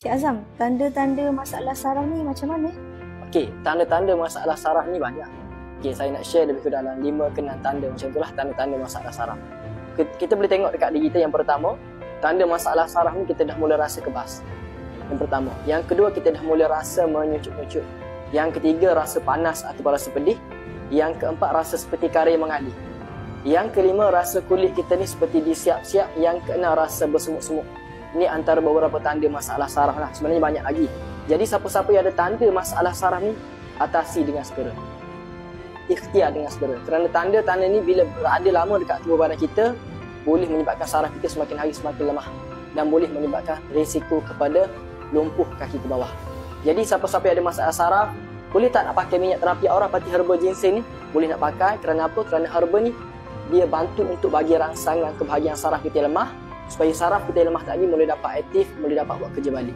Cik Azam, tanda-tanda masalah saraf ni macam mana? Okey, tanda-tanda masalah saraf ni banyak. Okey, saya nak share lebih ke dalam 5 ke 6 tanda macam itulah tanda-tanda masalah saraf. Kita boleh tengok dekat diri kita yang pertama, tanda masalah saraf ni kita dah mula rasa kebas. Yang pertama. Yang kedua, kita dah mula rasa menyucut-nyucut. Yang ketiga, rasa panas atau rasa pedih. Yang keempat, rasa seperti karir mengalir. Yang kelima, rasa kulit kita ni seperti disiap-siap. Yang keenam, rasa bersumuk-sumuk. Ini antara beberapa tanda masalah saraf lah. Sebenarnya banyak lagi. Jadi siapa-siapa yang ada tanda masalah saraf ni, atasi dengan segera. Ikhtiar dengan segera. Kerana tanda-tanda ni bila berada lama dekat tubuh badan kita, boleh menyebabkan saraf kita semakin hari semakin lemah. Dan boleh menyebabkan risiko kepada lumpuh kaki ke bawah. Jadi siapa-siapa yang ada masalah saraf, boleh tak nak pakai minyak terapi aura pati herba ginseng ni? Boleh nak pakai. Kerana apa? Kerana herba ni dia bantu untuk bagi rangsangan kebahagiaan saraf kita yang lemah, supaya saraf kita yang lemah tadi boleh dapat aktif, boleh dapat buat kerja balik.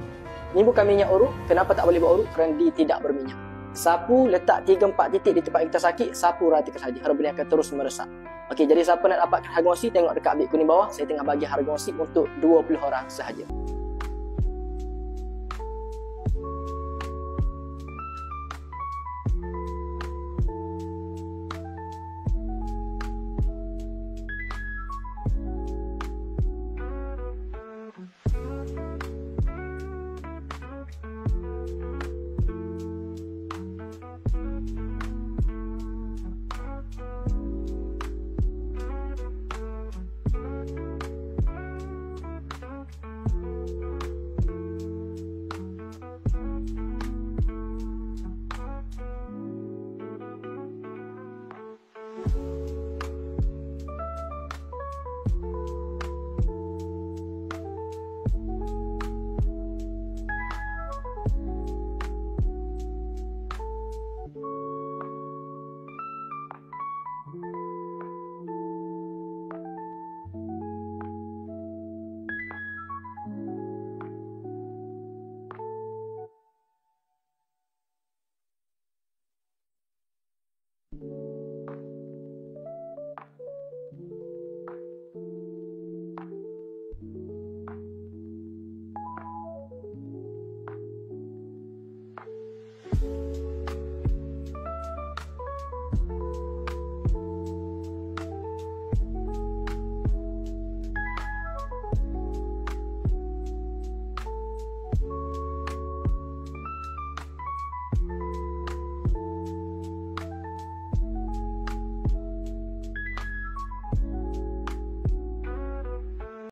Ini bukan minyak urut. Kenapa tak boleh buat urut? Kerana dia tidak berminyak. Sapu, letak 3-4 titik di tempat kita sakit, sapu ratakan saja. Herba ni akan terus meresap. Okey, jadi siapa nak dapatkan harga kongsi, tengok dekat bit kuning bawah. Saya tengah bagi harga kongsi untuk 20 orang sahaja.